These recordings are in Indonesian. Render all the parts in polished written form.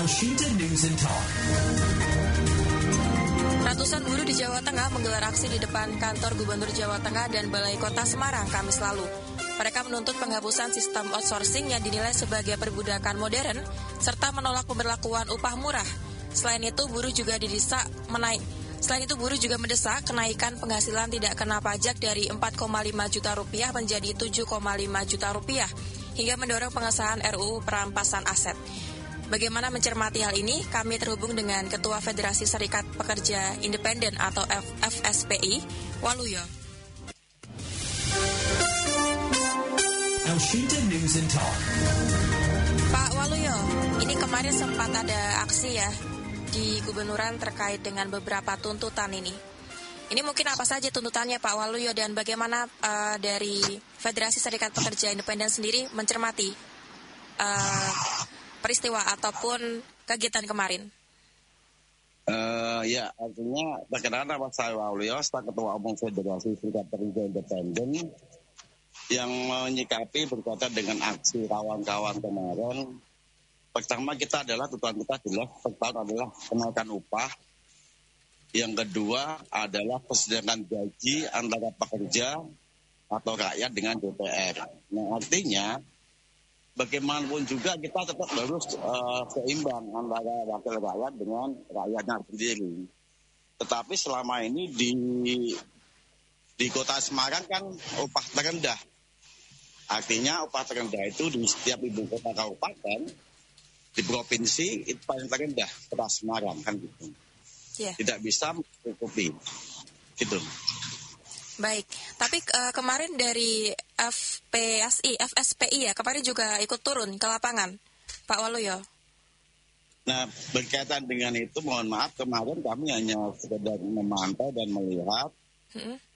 Elshinta News and Talk. Ratusan buruh di Jawa Tengah menggelar aksi di depan kantor Gubernur Jawa Tengah dan Balai Kota Semarang Kamis lalu. Mereka menuntut penghapusan sistem outsourcing yang dinilai sebagai perbudakan modern, serta menolak pemberlakuan upah murah. Selain itu, buruh juga mendesak kenaikan penghasilan tidak kena pajak dari 4,5 juta rupiah menjadi 7,5 juta rupiah, hingga mendorong pengesahan RUU perampasan aset. Bagaimana mencermati hal ini? Kami terhubung dengan Ketua Federasi Serikat Pekerja Independen atau FSPI, Waluyo. Elshinta News and Talk. Pak Waluyo, ini kemarin sempat ada aksi ya di Gubernuran terkait dengan beberapa tuntutan ini. Ini mungkin apa saja tuntutannya Pak Waluyo, dan bagaimana dari Federasi Serikat Pekerja Independen sendiri mencermati peristiwa ataupun kegiatan kemarin? Ya, artinya perkenalkan nama saya Waluyo, Ketua Umum Federasi Serikat Pekerja Independen, yang menyikapi berkaitan dengan aksi kawan-kawan kemarin. Pertama tuntutan kita adalah kenaikan upah. Yang kedua adalah persesuaian gaji antara pekerja atau rakyat dengan DPR. Nah, artinya bagaimanapun juga kita tetap harus seimbang antara wakil rakyat dengan rakyatnya sendiri. Tetapi selama ini di Kota Semarang kan upah terendah. Artinya upah terendah itu di setiap ibu kota kabupaten di provinsi itu paling terendah, Kota Semarang kan gitu. Yeah. Tidak bisa mencukupi gitu. Baik, tapi kemarin dari FSPI ya, kemarin juga ikut turun ke lapangan, Pak Waluyo. Nah, berkaitan dengan itu, mohon maaf, kemarin kami hanya sekedar memantau dan melihat,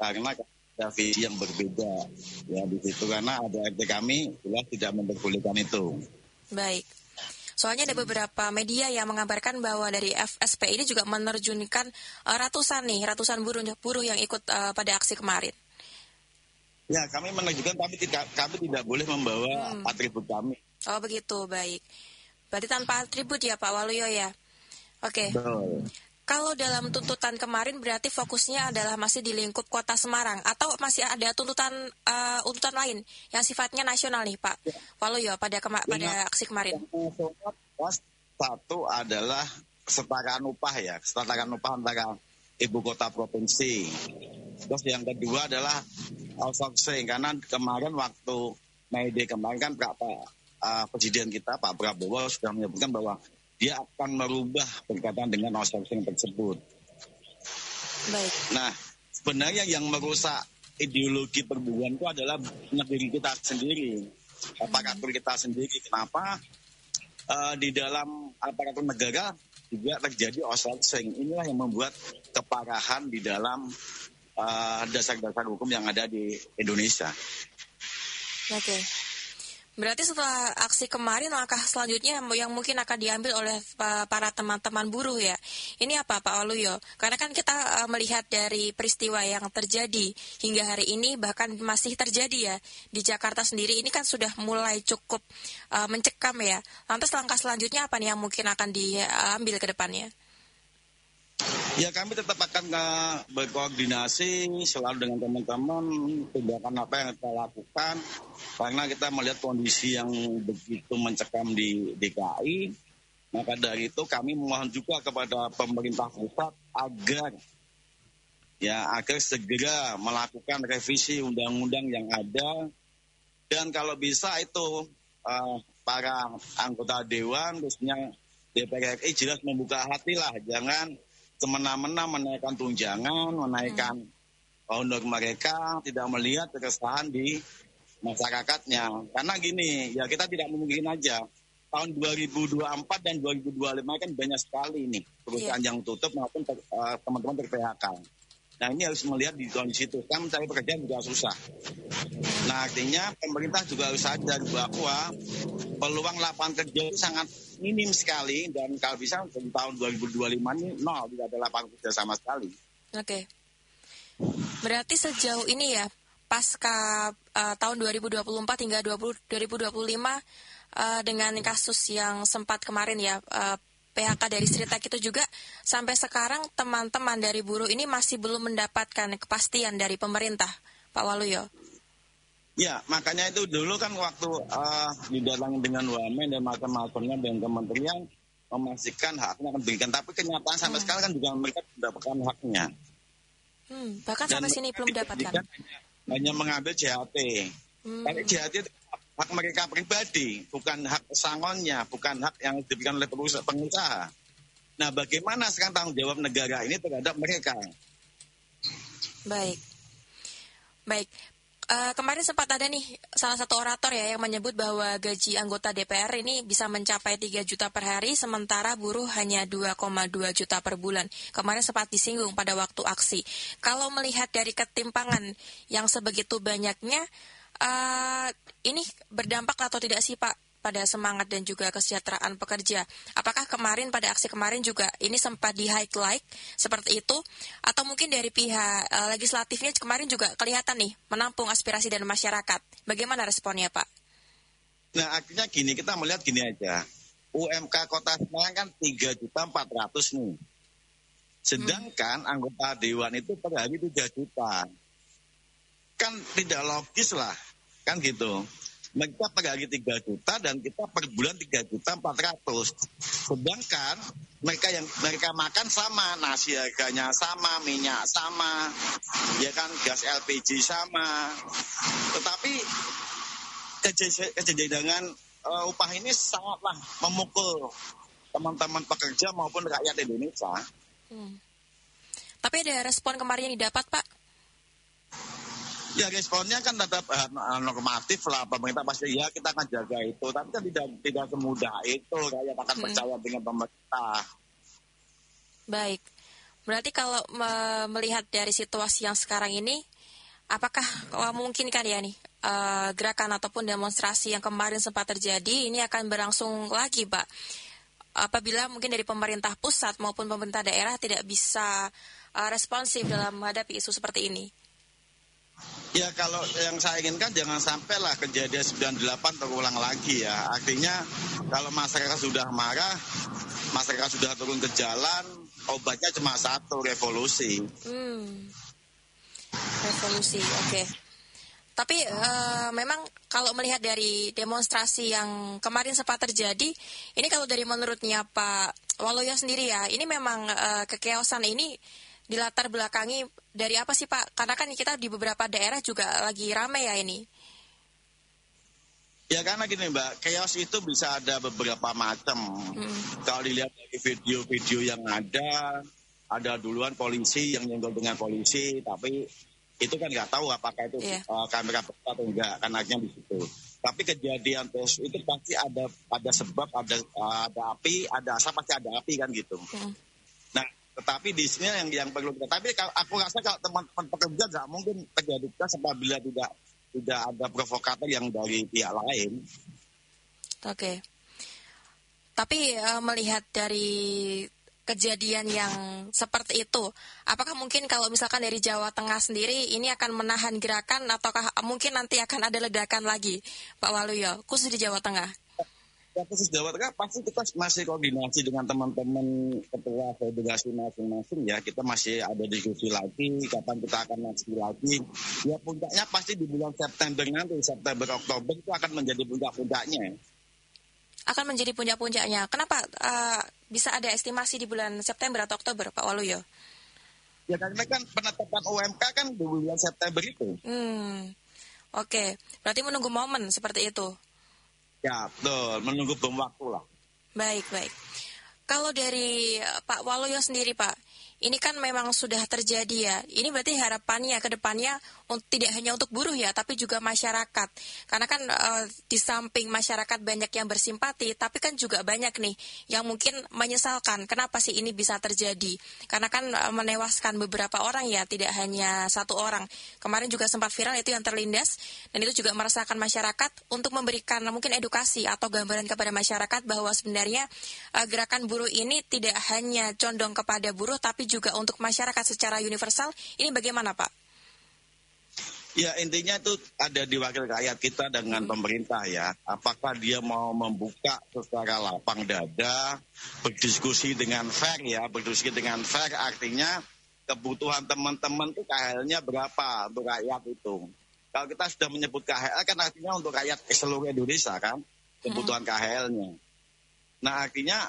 karena ada visi yang berbeda ya di situ, karena ada RT kami jelas tidak memperbolehkan itu. Baik. Soalnya ada beberapa media yang mengabarkan bahwa dari FSPI ini juga menerjunkan ratusan buruh yang ikut pada aksi kemarin. Ya, kami menerjunkan, tapi kami tidak boleh membawa atribut kami. Oh begitu, baik. Berarti tanpa atribut ya Pak Waluyo ya. Oke. Betul. Kalau dalam tuntutan kemarin berarti fokusnya adalah masih di lingkup Kota Semarang, atau masih ada tuntutan lain yang sifatnya nasional nih Pak Waluyo pada aksi kemarin? Satu adalah kesetaraan upah antara ibu kota provinsi. Terus yang kedua adalah outsourcing, karena kemarin waktu Mei Day kemarin kan Presiden kita Pak Prabowo sudah menyebutkan bahwa dia akan merubah berkaitan dengan outsourcing tersebut. Baik. Nah, sebenarnya yang merusak ideologi perburuan itu adalah negeri kita sendiri, aparatur kita sendiri. Kenapa? Di dalam aparatur negara juga terjadi outsourcing. Inilah yang membuat keparahan di dalam dasar-dasar hukum yang ada di Indonesia. Oke. Berarti setelah aksi kemarin, langkah selanjutnya yang mungkin akan diambil oleh para teman-teman buruh ya. Ini apa Pak Waluyo? Karena kan kita melihat dari peristiwa yang terjadi hingga hari ini, bahkan masih terjadi ya di Jakarta sendiri, ini kan sudah mulai cukup mencekam ya. Lantas langkah selanjutnya apa nih yang mungkin akan diambil ke depannya? Ya, kami tetap akan berkoordinasi selalu dengan teman-teman, tindakan apa yang kita lakukan, karena kita melihat kondisi yang begitu mencekam di DKI. Maka dari itu kami mohon juga kepada pemerintah pusat agar segera melakukan revisi undang-undang yang ada, dan kalau bisa itu para anggota dewan, khususnya DPR RI, jelas membuka hati lah, jangan semena-mena menaikkan tunjangan, menaikkan honor mereka, tidak melihat keresahan di masyarakatnya. Karena gini, ya kita tidak mungkin aja. Tahun 2024 dan 2025 kan banyak sekali nih perusahaan yang tutup maupun teman-teman ter-PHK. Nah, ini harus melihat di kondisi itu. Kan mencari pekerjaan juga susah. Nah, artinya pemerintah juga harus sadar bahwa peluang lapangan kerja itu sangat minim sekali, dan kalau bisa di tahun 2025 ini tidak ada lapangan kerja sama sekali. Oke. Berarti sejauh ini ya, pasca tahun 2024 hingga 2025 dengan kasus yang sempat kemarin ya PHK dari Sritek itu juga sampai sekarang teman-teman dari buruh ini masih belum mendapatkan kepastian dari pemerintah, Pak Waluyo. Ya, makanya itu dulu kan waktu didatangi dengan wamen dan macam-macamnya dengan kementerian memastikan haknya akan diberikan. Tapi kenyataan sampai sekarang kan juga mereka mendapatkan haknya. Bahkan Dan sampai sini belum dapatkan. Hanya mengambil JHT. Tapi JHT itu hak mereka pribadi, bukan hak pesangonnya, bukan hak yang diberikan oleh pengusaha. Nah, bagaimana sekarang tanggung jawab negara ini terhadap mereka? Baik. Kemarin sempat ada nih salah satu orator ya yang menyebut bahwa gaji anggota DPR ini bisa mencapai 3 juta per hari, sementara buruh hanya 2,2 juta per bulan. Kemarin sempat disinggung pada waktu aksi. Kalau melihat dari ketimpangan yang sebegitu banyaknya, ini berdampak atau tidak sih Pak pada semangat dan juga kesejahteraan pekerja? Apakah kemarin pada aksi kemarin juga ini sempat di-highlight seperti itu? Atau mungkin dari pihak legislatifnya kemarin juga kelihatan nih menampung aspirasi dari masyarakat? Bagaimana responnya Pak? Nah, akhirnya gini, kita melihat gini aja. UMK Kota Semarang kan 3.400.000 nih. Sedangkan anggota Dewan itu per hari 3 juta. Kan tidak logis lah, kan gitu. Mereka per hari 3 juta dan kita per bulan 3.400.000. Sedangkan mereka makan sama, nasi harganya sama, minyak sama, ya kan, gas LPG sama. Tetapi kejenjangan upah ini sangatlah memukul teman-teman pekerja maupun rakyat Indonesia. Tapi ada respon kemarin yang didapat Pak? Ya, responnya kan tetap normatif lah, pemerintah pasti ya kita akan jaga itu, tapi kan tidak semudah itu rakyat akan percaya dengan pemerintah. Baik, berarti kalau melihat dari situasi yang sekarang ini, apakah mungkin kan ya nih gerakan ataupun demonstrasi yang kemarin sempat terjadi ini akan berlangsung lagi Pak? Apabila mungkin dari pemerintah pusat maupun pemerintah daerah tidak bisa responsif dalam menghadapi isu seperti ini? Ya, kalau yang saya inginkan jangan sampailah kejadian 98 terulang lagi ya. Artinya kalau masyarakat sudah marah, masyarakat sudah turun ke jalan, obatnya cuma satu, revolusi. Revolusi, oke. Tapi memang kalau melihat dari demonstrasi yang kemarin sempat terjadi, ini kalau dari menurutnya Pak Waluyo sendiri ya, ini memang kekeosan ini dilatar belakangi dari apa sih Pak? Karena kan kita di beberapa daerah juga lagi ramai ya ini. Ya karena gini Mbak, chaos itu bisa ada beberapa macam. Kalau dilihat dari video-video yang ada duluan polisi yang nyenggol dengan polisi, tapi itu kan nggak tahu apakah itu kamera atau enggak, kan akhirnya di situ. Tapi kejadian terus itu pasti ada sebab, ada api, ada asap, pasti ada api kan gitu. Nah, tetapi di sini yang perlu kita. Tapi aku rasa kalau teman-teman pekerja nggak mungkin terjadi apabila tidak ada provokator yang dari pihak lain. Oke. Tapi melihat dari kejadian yang seperti itu, apakah mungkin kalau misalkan dari Jawa Tengah sendiri ini akan menahan gerakan ataukah mungkin nanti akan ada ledakan lagi, Pak Waluyo, khusus di Jawa Tengah? Ya, khusus Jawa Tengah pasti kita masih koordinasi dengan teman-teman ketua federasi masing-masing ya. Kita masih ada diskusi lagi, kapan kita akan aksi lagi. Ya puncaknya pasti di bulan September nanti, September Oktober itu akan menjadi puncak-puncaknya. Akan menjadi puncak-puncaknya. Kenapa bisa ada estimasi di bulan September atau Oktober, Pak Waluyo? Ya karena kan penetapan UMK kan di bulan September itu. Oke. Berarti menunggu momen seperti itu. Ya, betul. Menunggu bom waktu lah. Baik. Kalau dari Pak Waluyo sendiri, Pak, ini kan memang sudah terjadi ya. Ini berarti harapannya ke depannya tidak hanya untuk buruh ya, tapi juga masyarakat. Karena kan di samping masyarakat banyak yang bersimpati, tapi kan juga banyak nih yang mungkin menyesalkan kenapa sih ini bisa terjadi. Karena kan menewaskan beberapa orang ya, tidak hanya satu orang. Kemarin juga sempat viral itu yang terlindas, dan itu juga meresahkan masyarakat untuk memberikan mungkin edukasi atau gambaran kepada masyarakat bahwa sebenarnya gerakan buruh ini tidak hanya condong kepada buruh, tapi juga untuk masyarakat secara universal. Ini bagaimana Pak? Ya, intinya itu ada di wakil rakyat kita dengan pemerintah ya. Apakah dia mau membuka secara lapang dada, berdiskusi dengan fair ya. Berdiskusi dengan fair artinya kebutuhan teman-teman itu KHL-nya berapa untuk rakyat itu. Kalau kita sudah menyebut KHL kan artinya untuk rakyat seluruh Indonesia kan, kebutuhan KHL-nya. Nah, artinya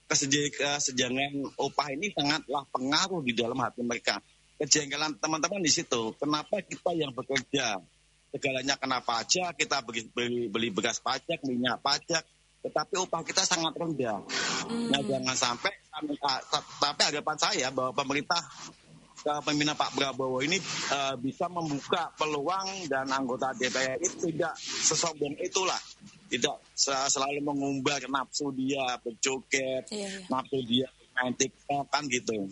kesenjangan upah ini sangatlah pengaruh di dalam hati mereka. Kejengkelan teman-teman di situ. Kenapa kita yang bekerja segalanya kena pajak, kita beli beras pajak, minyak pajak, tetapi upah kita sangat rendah. Nah, jangan sampai, tapi harapan saya bahwa pemerintah pemimpinan Pak Prabowo ini bisa membuka peluang dan anggota DPR itu tidak sesombong itulah. Tidak selalu mengumbar nafsu dia berjoget, nafsu dia main TikTok kan gitu.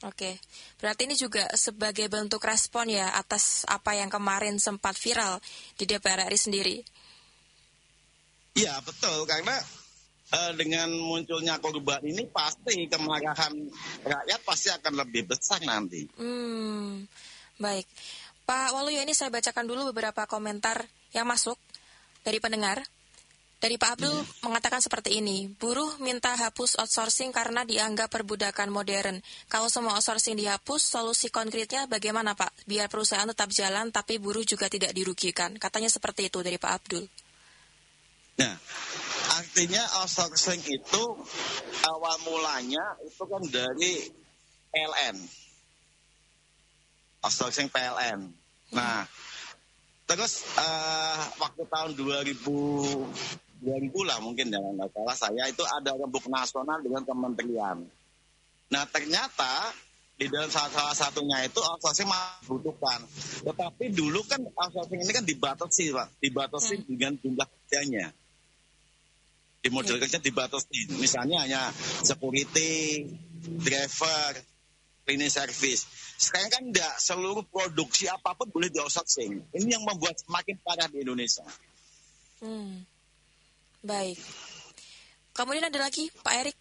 Oke, berarti ini juga sebagai bentuk respon ya atas apa yang kemarin sempat viral di DPR RI sendiri. Iya betul, karena dengan munculnya korban ini pasti kemarahan rakyat pasti akan lebih besar nanti. Baik, Pak Waluyo, ini saya bacakan dulu beberapa komentar yang masuk dari pendengar. Dari Pak Abdul mengatakan seperti ini, buruh minta hapus outsourcing karena dianggap perbudakan modern. Kalau semua outsourcing dihapus, solusi konkretnya bagaimana Pak? Biar perusahaan tetap jalan tapi buruh juga tidak dirugikan. Katanya seperti itu dari Pak Abdul. Nah, artinya outsourcing itu awal mulanya itu kan dari PLN. Outsourcing PLN. Nah, terus waktu tahun 2000 lah mungkin jangan nggak salah saya itu ada rembuk nasional dengan kementerian. Nah ternyata di dalam salah satunya itu outsourcing masih dibutuhkan. Tetapi dulu kan outsourcing ini kan dibatasi Pak, dibatasi dengan jumlah kerjanya. Di model kerja dibatasi, misalnya hanya security, driver, cleaning service. Sekarang kan enggak, seluruh produksi apapun boleh di outsourcing. Ini yang membuat semakin parah di Indonesia. Baik. Kemudian ada lagi Pak Erik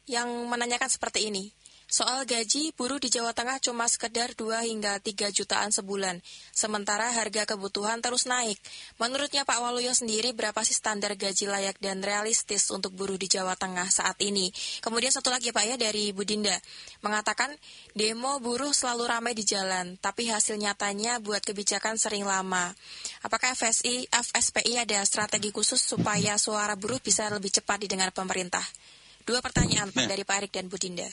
yang menanyakan seperti ini. Soal gaji, buruh di Jawa Tengah cuma sekedar 2 hingga 3 jutaan sebulan. Sementara harga kebutuhan terus naik. Menurutnya Pak Waluyo sendiri berapa sih standar gaji layak dan realistis untuk buruh di Jawa Tengah saat ini? Kemudian satu lagi Pak ya dari Bu Dinda. Mengatakan demo buruh selalu ramai di jalan, tapi hasil nyatanya buat kebijakan sering lama. Apakah FSPI ada strategi khusus supaya suara buruh bisa lebih cepat didengar pemerintah? 2 pertanyaan Pak dari Pak Erik dan Bu Dinda.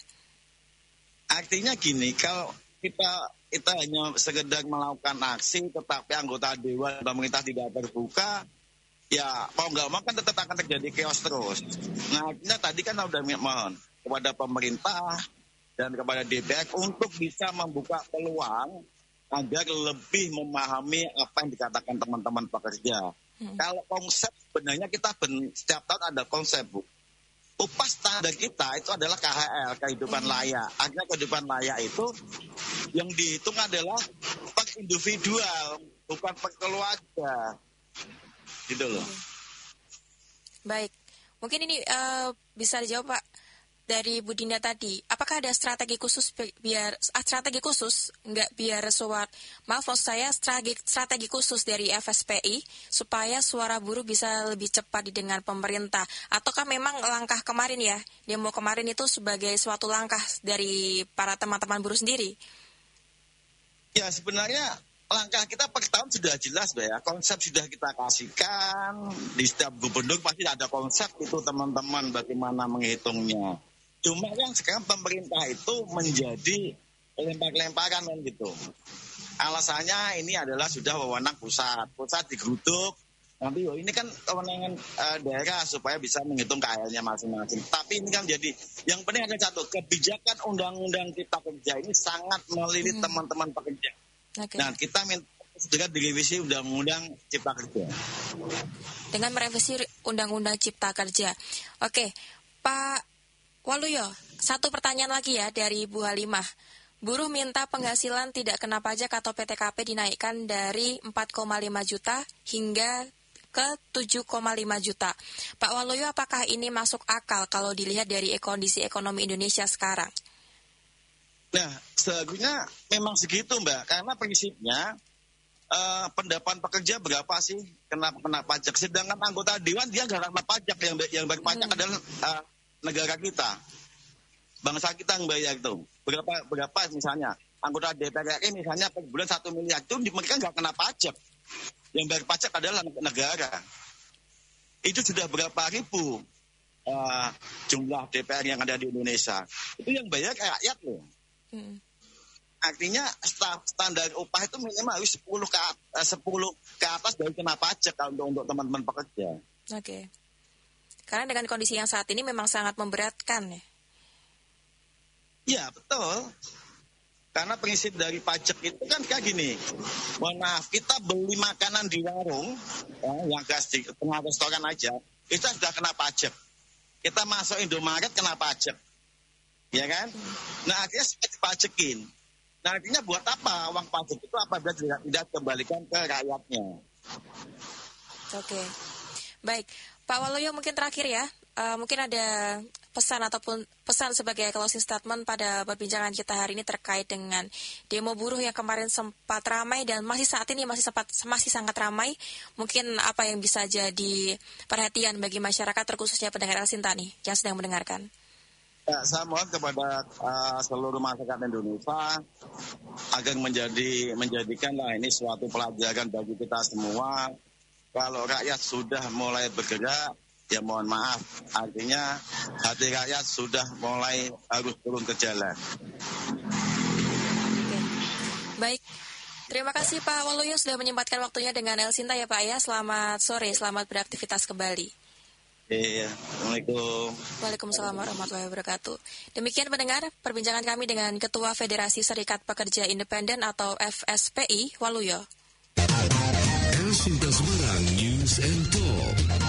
Artinya gini, kalau kita hanya sekedar melakukan aksi, tetapi anggota dewan pemerintah tidak terbuka, ya mau nggak mau kan tetap akan terjadi chaos terus. Nah, artinya tadi kan sudah mohon kepada pemerintah dan kepada DPR untuk bisa membuka peluang agar lebih memahami apa yang dikatakan teman-teman pekerja. Kalau konsep sebenarnya kita setiap tahun ada konsep, Bu. Upah standar kita itu adalah KHL, kehidupan layak. Artinya kehidupan layak itu yang dihitung adalah per individual, bukan per keluarga. Gitu loh. Baik, mungkin ini bisa dijawab Pak dari Bu Dinda tadi. Apakah ada strategi khusus strategi khusus dari FSPI supaya suara buruh bisa lebih cepat didengar pemerintah? Ataukah memang langkah kemarin ya, demo kemarin itu sebagai suatu langkah dari para teman-teman buruh sendiri? Ya sebenarnya langkah kita per tahun sudah jelas ya, konsep sudah kita kasihkan, di setiap gubernur pasti ada konsep itu teman-teman bagaimana menghitungnya. Cuma kan sekarang pemerintah itu menjadi lempar-lemparan kan gitu. Alasannya ini adalah sudah wewenang pusat digeruduk. Nanti ini kan kewenangan daerah supaya bisa menghitung KHL-nya masing-masing. Tapi ini kan jadi yang penting ada satu, kebijakan undang-undang Cipta Kerja ini sangat melilit teman-teman pekerja. Okay. Nah kita minta segera direvisi undang-undang Cipta Kerja. Dengan merevisi undang-undang Cipta Kerja. Oke, Pak Waluyo, satu pertanyaan lagi ya dari Bu Halimah. Buruh minta penghasilan tidak kena pajak atau PTKP dinaikkan dari 4,5 juta hingga ke 7,5 juta. Pak Waluyo, apakah ini masuk akal kalau dilihat dari kondisi ekonomi Indonesia sekarang? Nah, seharusnya memang segitu Mbak, karena prinsipnya pendapat pekerja berapa sih kena pajak, sedangkan anggota dewan dia nggak kena pajak, yang bayar pajak adalah negara kita, bangsa kita yang bayar itu. Berapa misalnya anggota DPR RI misalnya per bulan 1 miliar itu mereka nggak kena pajak, yang bayar pajak adalah negara. Itu sudah berapa ribu jumlah DPR yang ada di Indonesia, itu yang bayar rakyat loh. Artinya standar upah itu minimal harus 10 ke atas dari kena pajak untuk teman-teman pekerja. Oke. Karena dengan kondisi yang saat ini memang sangat memberatkan ya. Iya, betul. Karena prinsip dari pajak itu kan kayak gini. Mohon maaf, kita beli makanan di warung, yang gas di tengah restoran aja, itu sudah kena pajak. Kita masuk Indomaret kena pajak. Ya kan? Nah, akhirnya dipajekin. Nah, artinya buat apa uang pajak itu apabila tidak kembalikan ke rakyatnya? Oke. Baik. Pak Waluyo, mungkin terakhir ya. Mungkin ada pesan sebagai closing statement pada perbincangan kita hari ini terkait dengan demo buruh yang kemarin sempat ramai dan masih saat ini masih sangat ramai. Mungkin apa yang bisa jadi perhatian bagi masyarakat, terkhususnya pendengar El Sinta nih yang sedang mendengarkan. Ya, saya mohon kepada seluruh masyarakat Indonesia agar menjadikanlah ini suatu pelajaran bagi kita semua. Kalau rakyat sudah mulai bergerak, ya mohon maaf, artinya hati rakyat sudah mulai harus turun ke jalan. Oke. Baik, terima kasih Pak Waluyo sudah menyempatkan waktunya dengan El Sinta ya Pak ya. Selamat sore, selamat beraktivitas kembali. Iya, Assalamualaikum. Waalaikumsalam warahmatullahi wabarakatuh. Demikian pendengar perbincangan kami dengan Ketua Federasi Serikat Pekerja Independen atau FSPI, Waluyo. El Sinta Semarang News and Talk.